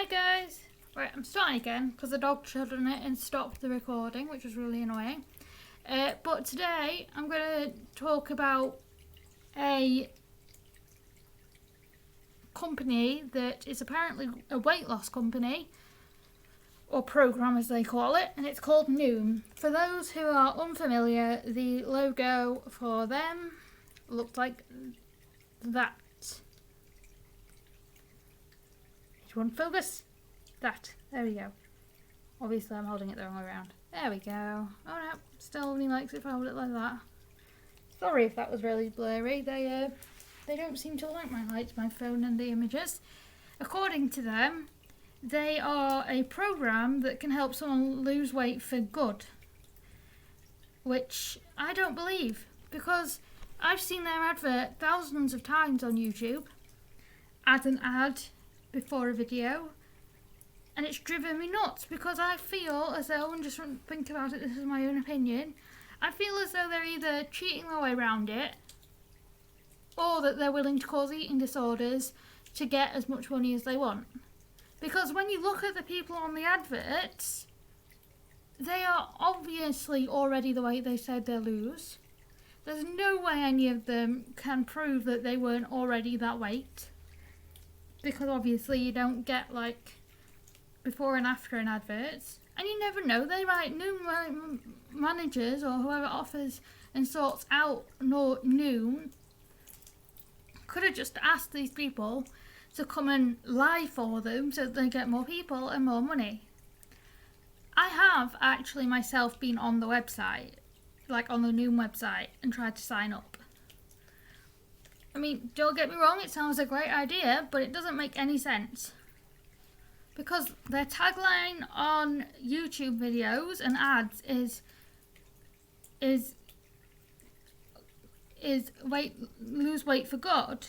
Hi guys! Right, I'm starting again because the dog trod on it and stopped the recording, which was really annoying. But today I'm going to talk about a company that is apparently a weight loss company, or program as they call it, and it's called Noom. For those who are unfamiliar, the logo for them looked like that. Do you want to focus? That. There we go. Obviously I'm holding it the wrong way around. There we go. Oh no, still only likes it if I hold it like that. Sorry if that was really blurry. They don't seem to like my lights, my phone and the images. According to them, they are a program that can help someone lose weight for good. Which I don't believe, because I've seen their advert thousands of times on YouTube as an ad before a video, and it's driven me nuts because I feel as though, and just think about it, this is my own opinion, I feel as though they're either cheating their way around it or that they're willing to cause eating disorders to get as much money as they want. Because when you look at the people on the adverts, they are obviously already the weight they said they'll lose. There's no way any of them can prove that they weren't already that weight. Because obviously you don't get like before and after in adverts. And you never know, they might, Noom managers or whoever offers and sorts out Noom could have just asked these people to come and lie for them so that they get more people and more money. I have actually myself been on the website, like on the Noom website, and tried to sign up. I mean, don't get me wrong, it sounds a great idea, but it doesn't make any sense. Because their tagline on YouTube videos and ads is lose weight for good.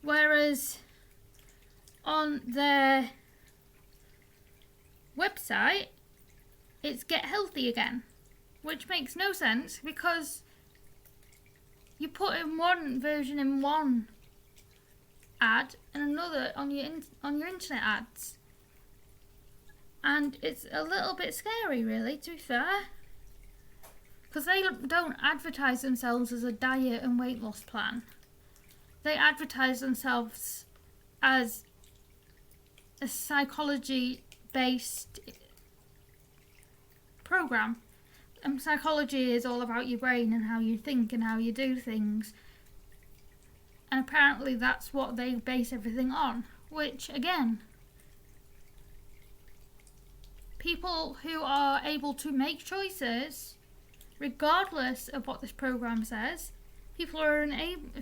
Whereas on their website, it's get healthy again. Which makes no sense because you put in one version in one ad and another on your internet ads, and it's a little bit scary, really, to be fair, because they don't advertise themselves as a diet and weight loss plan. They advertise themselves as a psychology-based program. And psychology is all about your brain and how you think and how you do things. And apparently that's what they base everything on. Which, again, people who are able to make choices, regardless of what this program says, if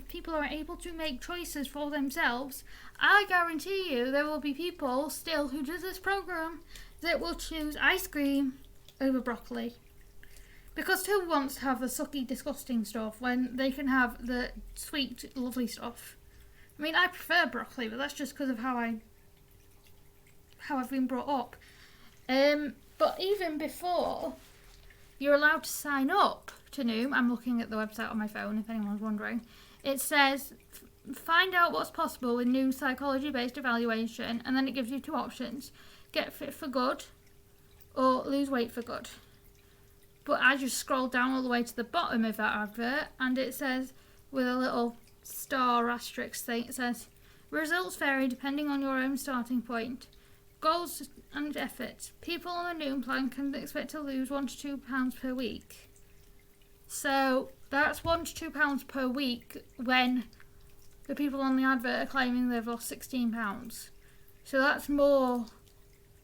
people are able to make choices for themselves, I guarantee you there will be people still who do this program that will choose ice cream over broccoli. Because who wants to have the sucky, disgusting stuff when they can have the sweet, lovely stuff? I mean, I prefer broccoli, but that's just because of how I've been brought up. But even before you're allowed to sign up to Noom, I'm looking at the website on my phone if anyone's wondering, it says find out what's possible with Noom psychology-based evaluation, and then it gives you two options: get fit for good or lose weight for good. But I just scrolled down all the way to the bottom of that advert, and it says, with a little star asterisk thing, it says, results vary depending on your own starting point. Goals and efforts. People on a Noom plan can expect to lose 1 to 2 pounds per week. So that's 1 to 2 pounds per week when the people on the advert are claiming they've lost 16 pounds. So that's more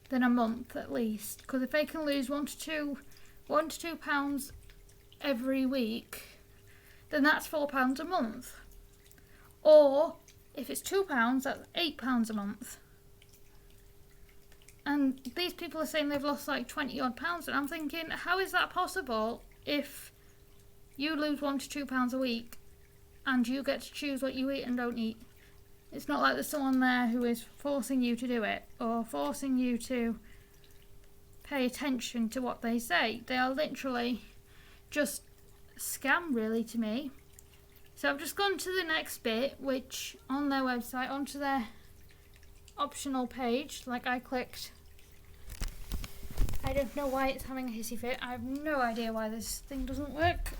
than a month at least. Because if they can lose 1 to 2 pounds every week, then that's £4 a month. Or if it's £2, that's £8 a month. And these people are saying they've lost like 20 odd pounds, and I'm thinking, how is that possible if you lose 1 to 2 pounds a week and you get to choose what you eat and don't eat? It's not like there's someone there who is forcing you to do it or forcing you to pay attention to what they say. They are literally just scam, really, to me. So I've just gone to the next bit, which on their website, optional page, like I clicked. I don't know why it's having a hissy fit. I have no idea why this thing doesn't work.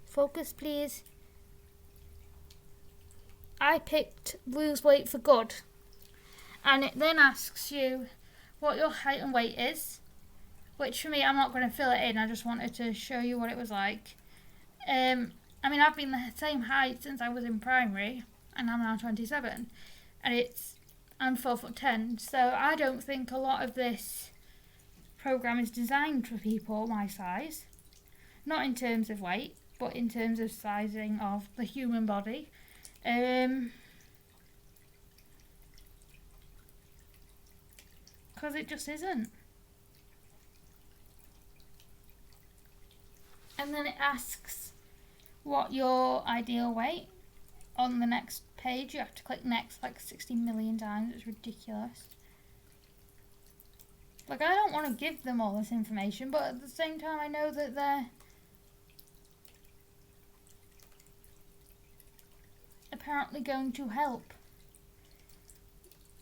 Focus, please. I picked lose weight for good. And it then asks you what your height and weight is. Which for me, I'm not going to fill it in. I just wanted to show you what it was like. I mean, I've been the same height since I was in primary. And I'm now 27. And I'm 4'10". So I don't think a lot of this program is designed for people my size. Not in terms of weight, but in terms of sizing of the human body. Because it just isn't. And then it asks what your ideal weight. On the next page, you have to click next like 60 million times. It's ridiculous. Like, I don't want to give them all this information, but at the same time, I know that they're apparently going to help.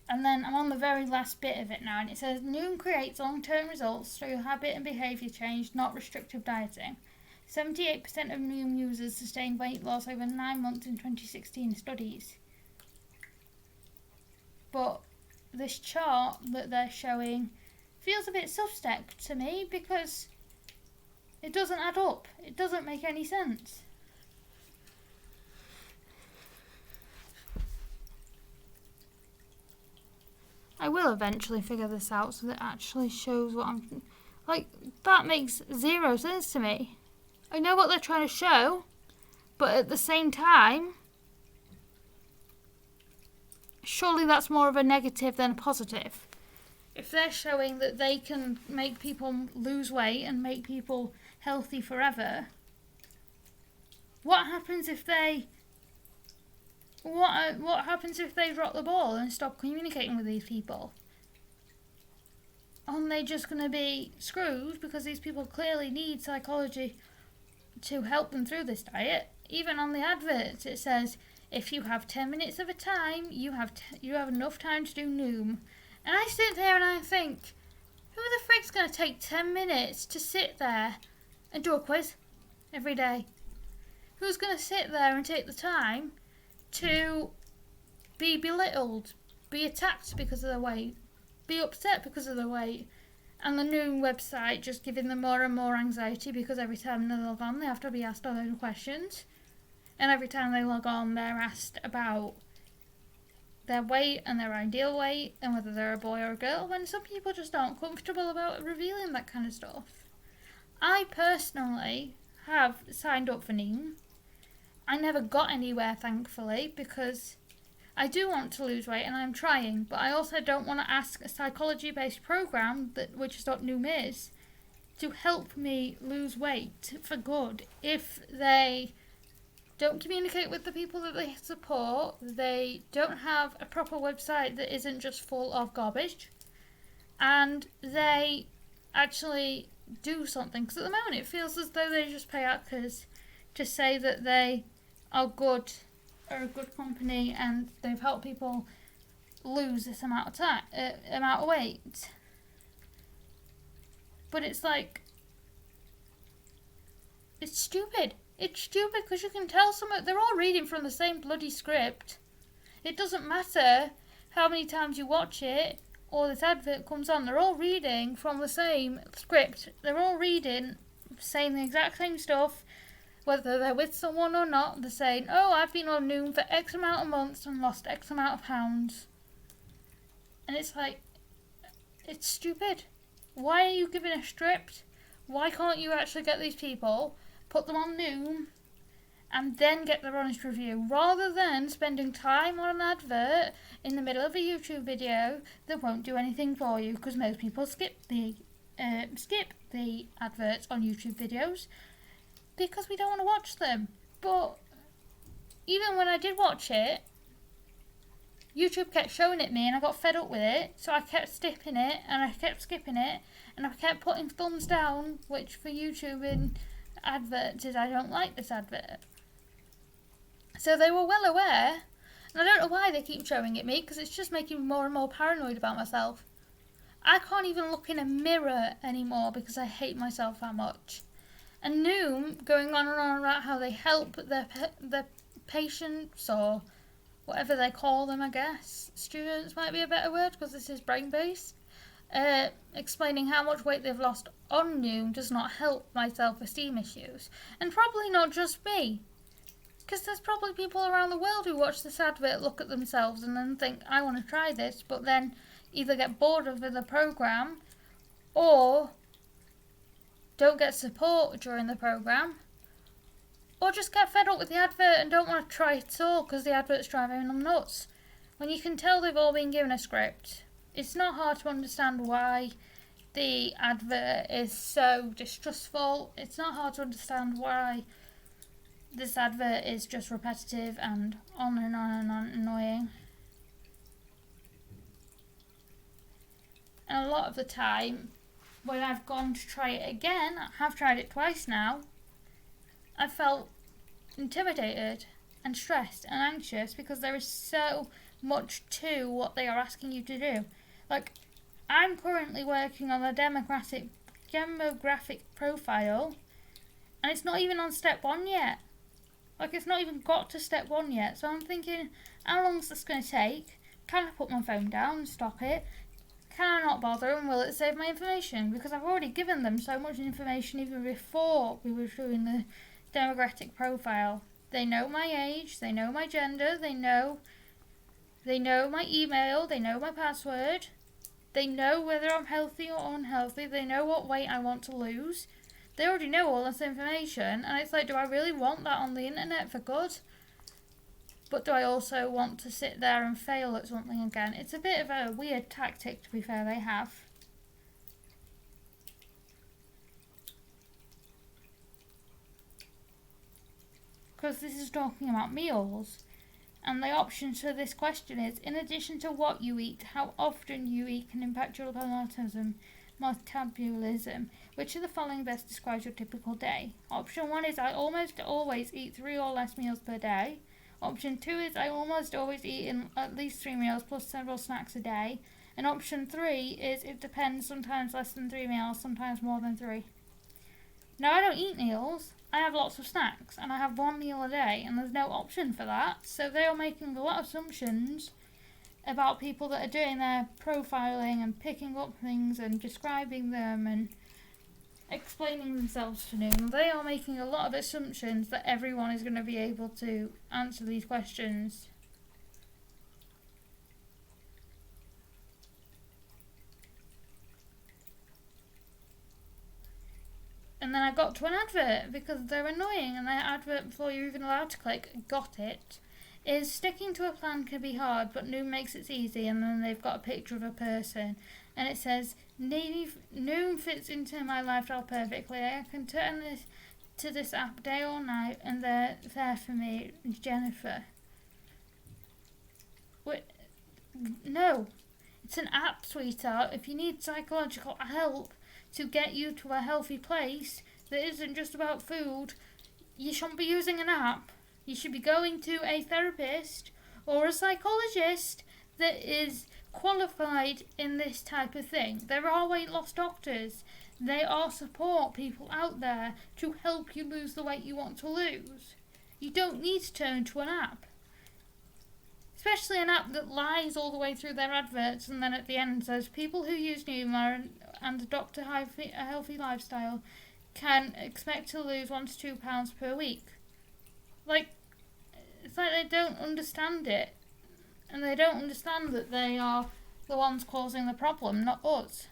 And then I'm on the very last bit of it now, and it says Noom creates long-term results through habit and behaviour change, not restrictive dieting. 78% of Noom users sustained weight loss over 9 months in 2016 studies. But this chart that they're showing feels a bit suspect to me because it doesn't add up. It doesn't make any sense. I will eventually figure this out so that it actually shows what I'm... Like, that makes zero sense to me. I know what they're trying to show, but at the same time, surely that's more of a negative than a positive. If they're showing that they can make people lose weight and make people healthy forever, what happens if they... What happens if they drop the ball and stop communicating with these people? Aren't they just going to be screwed because these people clearly need psychology to help them through this diet? Even on the adverts it says if you have 10 minutes of a time, you have enough time to do Noom. And I sit there and I think, who the frick's going to take 10 minutes to sit there and do a quiz every day? Who's going to sit there and take the time to be belittled, be attacked because of their weight, be upset because of their weight, and the Noom website just giving them more and more anxiety because every time they log on they have to be asked all those questions, and every time they log on they're asked about their weight and their ideal weight and whether they're a boy or a girl, when some people just aren't comfortable about revealing that kind of stuff. I personally have signed up for Noom. I never got anywhere, thankfully, because I do want to lose weight and I'm trying, but I also don't want to ask a psychology-based program, which is what Noom is, to help me lose weight for good if they don't communicate with the people that they support, they don't have a proper website that isn't just full of garbage, and they actually do something. Because at the moment it feels as though they just pay actors to say that they are a good company and they've helped people lose this amount of amount of weight. But it's like, it's stupid. It's stupid because you can tell they're all reading from the same bloody script. It doesn't matter how many times you watch it or this advert comes on. They're all reading from the same script. They're all reading, saying the exact same stuff. Whether they're with someone or not, they're saying, oh, I've been on Noom for X amount of months and lost X amount of pounds. And it's like, it's stupid. Why are you giving a script? Why can't you actually get these people, put them on Noom, and then get their honest review, rather than spending time on an advert in the middle of a YouTube video that won't do anything for you, because most people skip the adverts on YouTube videos because we don't want to watch them. But even when I did watch it, YouTube kept showing it me and I got fed up with it, so I kept skipping it and I kept skipping it and I kept putting thumbs down, which for YouTube in adverts is I don't like this advert. So they were well aware, and I don't know why they keep showing it me, because it's just making me more and more paranoid about myself. I can't even look in a mirror anymore because I hate myself that much. And Noom going on and on about how they help their patients, or whatever they call them, I guess. Students might be a better word because this is brain-based. Explaining how much weight they've lost on Noom does not help my self-esteem issues. And probably not just me. Because there's probably people around the world who watch this advert, look at themselves and then think, I want to try this, but then either get bored of the program or don't get support during the program, or just get fed up with the advert and don't want to try it at all because the advert's driving them nuts. When you can tell they've all been given a script, it's not hard to understand why the advert is so distrustful. It's not hard to understand why this advert is just repetitive and on and on and on annoying. And a lot of the time, when I've gone to try it again, I have tried it twice now, I felt intimidated and stressed and anxious because there is so much to what they are asking you to do. Like, I'm currently working on a demographic profile, and it's not even on step 1 yet. Like, it's not even got to step 1 yet. So I'm thinking, how long is this going to take? Can I put my phone down and stop it? Can I not bother, and will it save my information? Because I've already given them so much information even before we were doing the demographic profile. They know my age, they know my gender, they know my email, they know my password, they know whether I'm healthy or unhealthy, they know what weight I want to lose. They already know all this information, and it's like, do I really want that on the internet for good? But do I also want to sit there and fail at something again? It's a bit of a weird tactic, to be fair, they have. Because this is talking about meals. And the option to this question is, in addition to what you eat, how often you eat can impact your metabolism. Which of the following best describes your typical day? Option 1 is, I almost always eat 3 or less meals per day. Option 2 is, I almost always eat at least 3 meals plus several snacks a day. And option 3 is, it depends, sometimes less than 3 meals, sometimes more than 3. Now, I don't eat meals. I have lots of snacks, and I have 1 meal a day, and there's no option for that. So they are making a lot of assumptions about people that are doing their profiling and picking up things and describing them and explaining themselves to Noom. They are making a lot of assumptions that everyone is going to be able to answer these questions. And then I got to an advert because they're annoying, and their advert, before you're even allowed to click, got it, is sticking to a plan can be hard, but Noom makes it easy. And then they've got a picture of a person, and it says, Noom fits into my lifestyle perfectly. I can turn this to this app day or night, and they're there for me, Jennifer. Wait, no, it's an app, sweetheart. If you need psychological help to get you to a healthy place that isn't just about food, you shouldn't be using an app. You should be going to a therapist or a psychologist that is qualified in this type of thing. There are weight loss doctors. They are support people out there to help you lose the weight you want to lose. You don't need to turn to an app. Especially an app that lies all the way through their adverts and then at the end says people who use Noom and adopt a healthy lifestyle can expect to lose 1 to 2 pounds per week. Like, it's like they don't understand it. And they don't understand that they are the ones causing the problem, not us.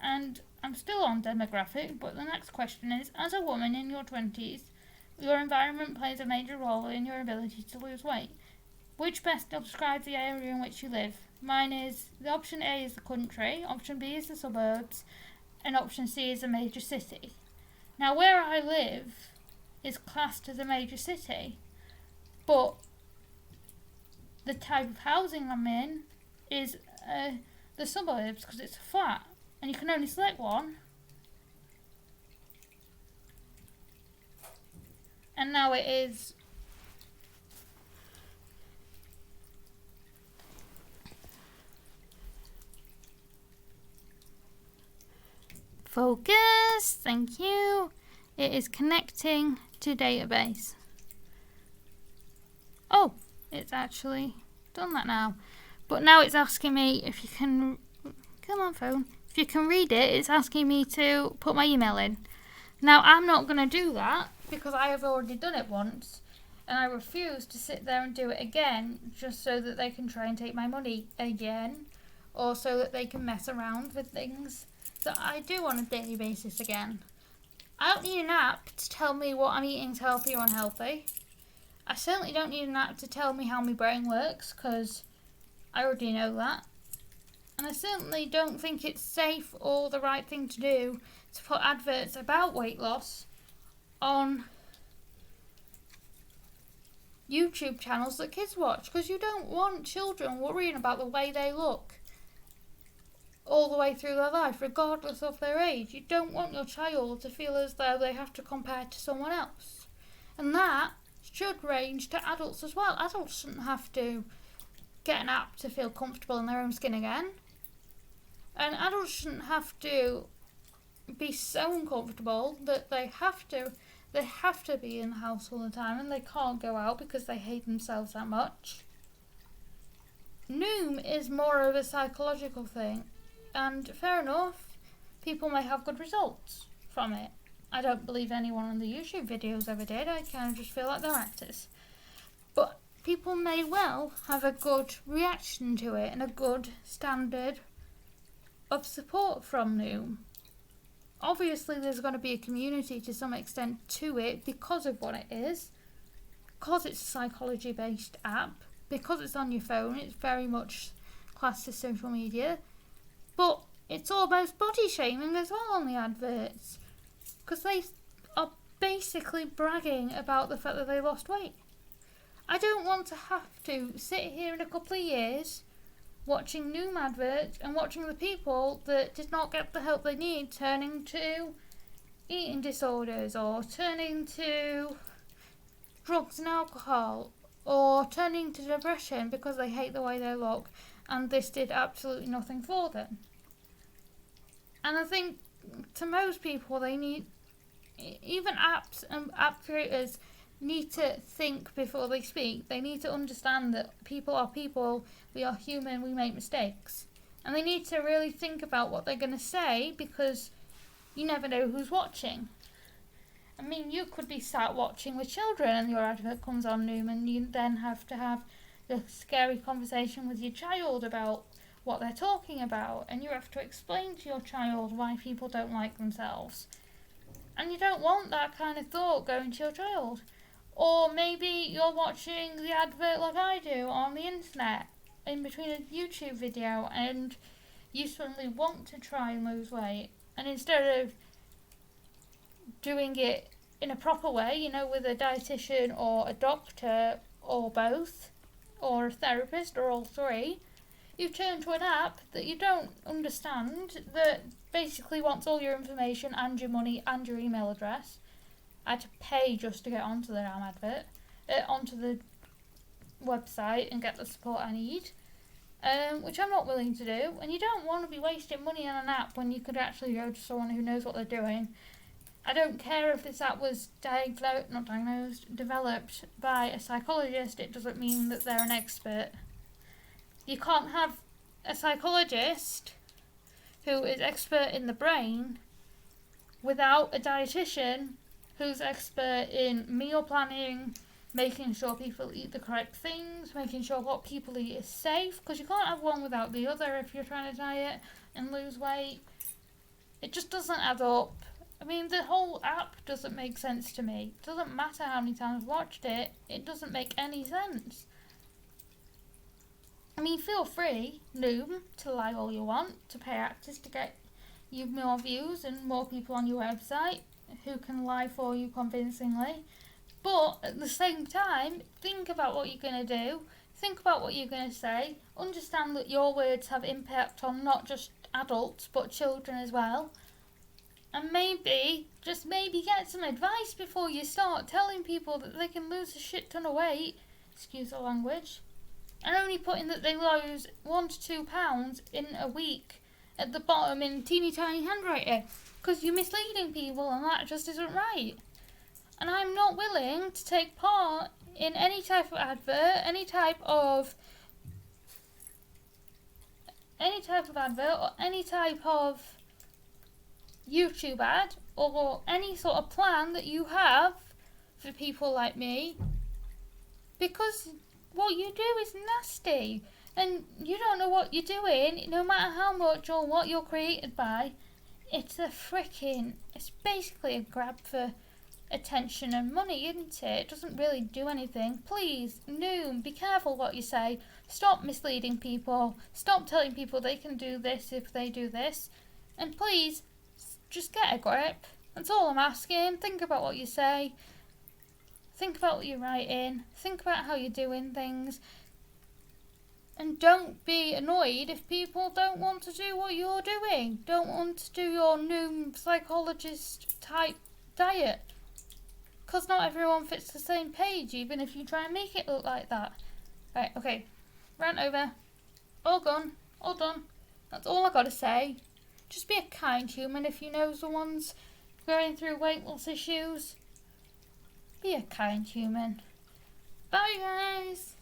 And I'm still on demographic, but the next question is, as a woman in your 20s, your environment plays a major role in your ability to lose weight. Which best describes the area in which you live? Mine is, the option A is the country, option B is the suburbs, and option C is a major city. Now, where I live is classed as a major city, but the type of housing I'm in is the suburbs, because it's a flat, and you can only select one. And now it is focus, thank you. It is connecting to database. Oh, it's actually done that now. But now it's asking me if you can, come on phone, if you can read it, it's asking me to put my email in. Now I'm not going to do that because I have already done it once, and I refuse to sit there and do it again just so that they can try and take my money again, or so that they can mess around with things that I do on a daily basis again. I don't need an app to tell me what I'm eating is healthy or unhealthy. I certainly don't need an app to tell me how my brain works, because I already know that. And I certainly don't think it's safe or the right thing to do to put adverts about weight loss on YouTube channels that kids watch, because you don't want children worrying about the way they look all the way through their life, regardless of their age. You don't want your child to feel as though they have to compare to someone else. And that should range to adults as well. Adults shouldn't have to get an app to feel comfortable in their own skin again. And adults shouldn't have to be so uncomfortable that they have to be in the house all the time and they can't go out because they hate themselves that much. Noom is more of a psychological thing, and fair enough, people may have good results from it. I don't believe anyone on the YouTube videos ever did. I kind of just feel like they're actors. But people may well have a good reaction to it and a good standard of support from Noom. Obviously there's going to be a community to some extent to it because of what it is, because it's a psychology based app, because it's on your phone. It's very much classed as social media, but it's almost body shaming as well on the adverts, because they are basically bragging about the fact that they lost weight. I don't want to have to sit here in a couple of years watching Noom adverts and watching the people that did not get the help they need turning to eating disorders, or turning to drugs and alcohol, or turning to depression because they hate the way they look, and this did absolutely nothing for them. And I think to most people, they need, even apps and app creators need to think before they speak. They need to understand that people are people, we are human, we make mistakes. And they need to really think about what they're going to say, because you never know who's watching. I mean, you could be sat watching with children and your advert comes on Noom, and you then have to have the scary conversation with your child about what they're talking about, and you have to explain to your child why people don't like themselves. And you don't want that kind of thought going to your child. Or maybe you're watching the advert like I do on the internet in between a YouTube video, and you suddenly want to try and lose weight, and instead of doing it in a proper way, you know, with a dietitian or a doctor or both, or a therapist or all three, you turn to an app that you don't understand, that basically wants all your information and your money and your email address. I had to pay just to get onto the damn advert, onto the website and get the support I need, which I'm not willing to do. And you don't want to be wasting money on an app when you could actually go to someone who knows what they're doing. I don't care if this app was developed by a psychologist. It doesn't mean that they're an expert. You can't have a psychologist who is expert in the brain without a dietitian who's expert in meal planning, making sure people eat the correct things, making sure what people eat is safe, because you can't have one without the other if you're trying to diet and lose weight. It just doesn't add up. I mean, the whole app doesn't make sense to me. It doesn't matter how many times I've watched it, it doesn't make any sense. I mean, feel free, Noom, to lie all you want, to pay actors to get you've more views and more people on your website who can lie for you convincingly. But at the same time, think about what you're going to do. Think about what you're going to say. Understand that your words have impact on not just adults but children as well. And maybe, just maybe, get some advice before you start telling people that they can lose a shit ton of weight, excuse the language, and only putting that they lose 1 to 2 pounds in a week at the bottom in teeny tiny handwriting, because you're misleading people and that just isn't right. And I'm not willing to take part in any type of advert, any type of advert or any type of YouTube ad or any sort of plan that you have for people like me, because what you do is nasty and you don't know what you're doing, no matter how much or what you're created by. It's basically a grab for attention and money, isn't it? It doesn't really do anything. Please, Noom, be careful what you say. Stop misleading people. Stop telling people they can do this if they do this. And please, just get a grip. That's all I'm asking. Think about what you say. Think about what you're writing. Think about how you're doing things. And don't be annoyed if people don't want to do what you're doing. Don't want to do your Noom psychologist type diet. Because not everyone fits the same page, even if you try and make it look like that. Right, okay. Rant over. All gone. All done. That's all I gotta say. Just be a kind human if you know someone's going through weight loss issues. Be a kind human. Bye, guys.